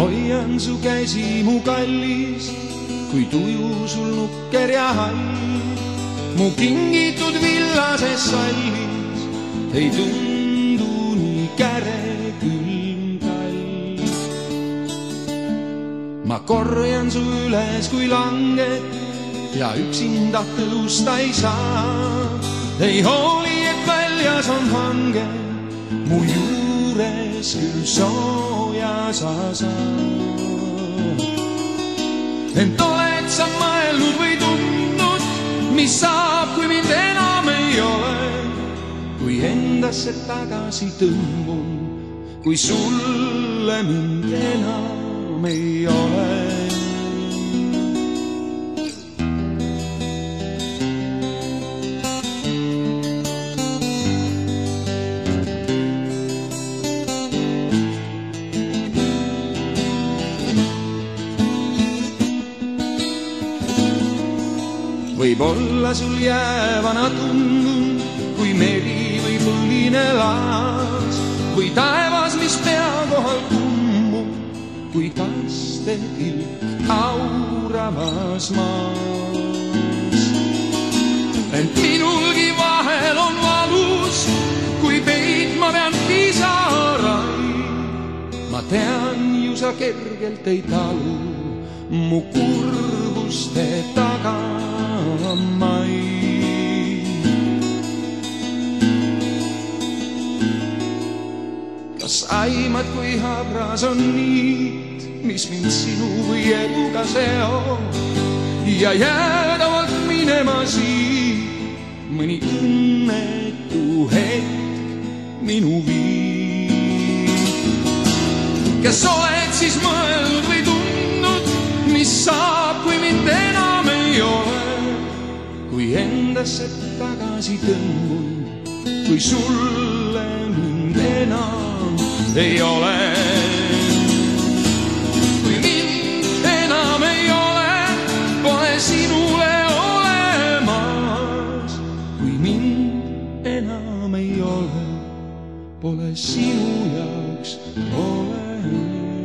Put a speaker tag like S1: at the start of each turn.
S1: hoian su käsi, mu kallis, kui tuju sul nukker ja hall. Mu kingitud villases sallis ei tundu nii käre külm talv. Ma korjan su üles, kui langed ja üksinda tõusta ei saa. Ei hooli, et väljas on hange, mu juures küll sooja sa saad. Ent oled sa mõelnud või tundnud, mis saab, kui mind enam ei ole? Kui endasse tagasi tõmbun, kui sulle mind enam ei ole. Võib-olla sul jäävana tundun, kui meri või põline laas või taevas, mis pea kohal kummub, kui kastetilk auravas maas. Ent minulgi vahel on valus, kui peitma pean pisaraid. Ma tean, ju sa kergelt ei talu mu kurbuste taga. Kas aimad, kui habras on niit, mis mind sinu või eluga seob ja jäädavalt minema siit mõni õnnetu hetk minu viib. Kas oled siis mõelnud või tundnud, mis saab, kui mind enam ei ole? Kui endasse tagasi tõmbun, kui sulle mind enam ei ole. Kui mind enam ei ole, pole sinule olemas. Kui mind enam ei ole, pole sinu jaoks olemas.